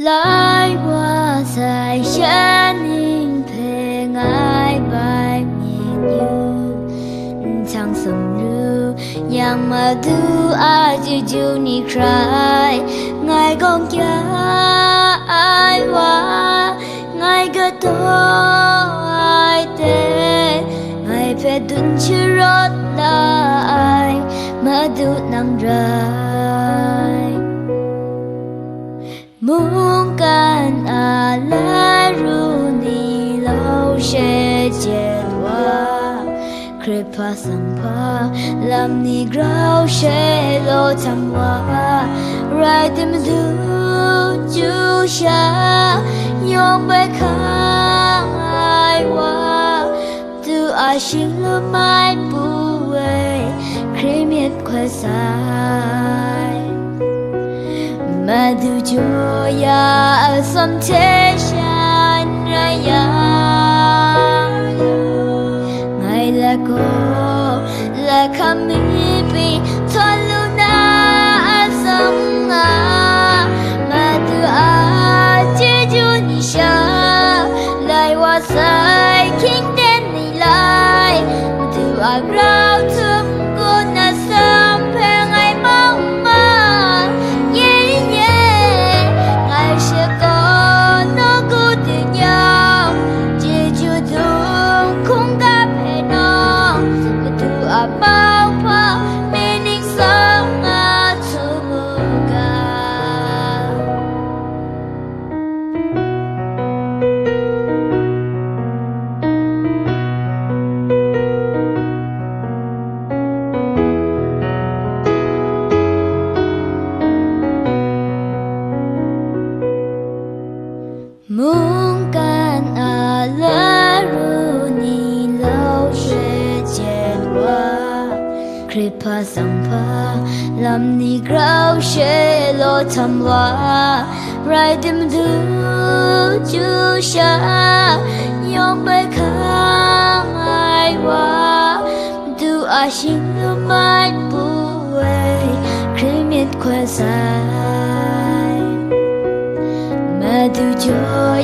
来我在山林陪ngài bài miền yêu thang sông ru yang mà du ai ju ni cry ngài con kia ai wa ngài gật ai te ngài phê đun chưa rót lại mà du nang rai muốn can à la ru ni lâu sẽ chết qua kripa sampa lam ni grau sẽ lo tham qua rai tim du chu sha yong bai khai wa tu a shin lo mai bu wei krimiet khoe sai mà du cho ya some tension raya ngày là cô là kami bi toluna sông à mà du a chỉ du ni sha lại wa sai king den ni lai du a grau thum cô na sam pe ngày mong ma sẽ có nó cứ từ nhau chỉ chưa thương không gặp hệ nó mà từ à bao bao meaning sống à thu mơ cả muốn can à la ru ni lâu sẽ chết qua kripa sampa lam ni grau sẽ lo tham qua rai tim du chu sha yong bai khang ai wa du a shin lo mai bu wei krimiet khoe sai mà du cho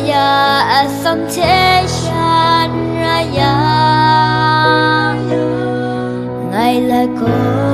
ya some tension raya ngày là cô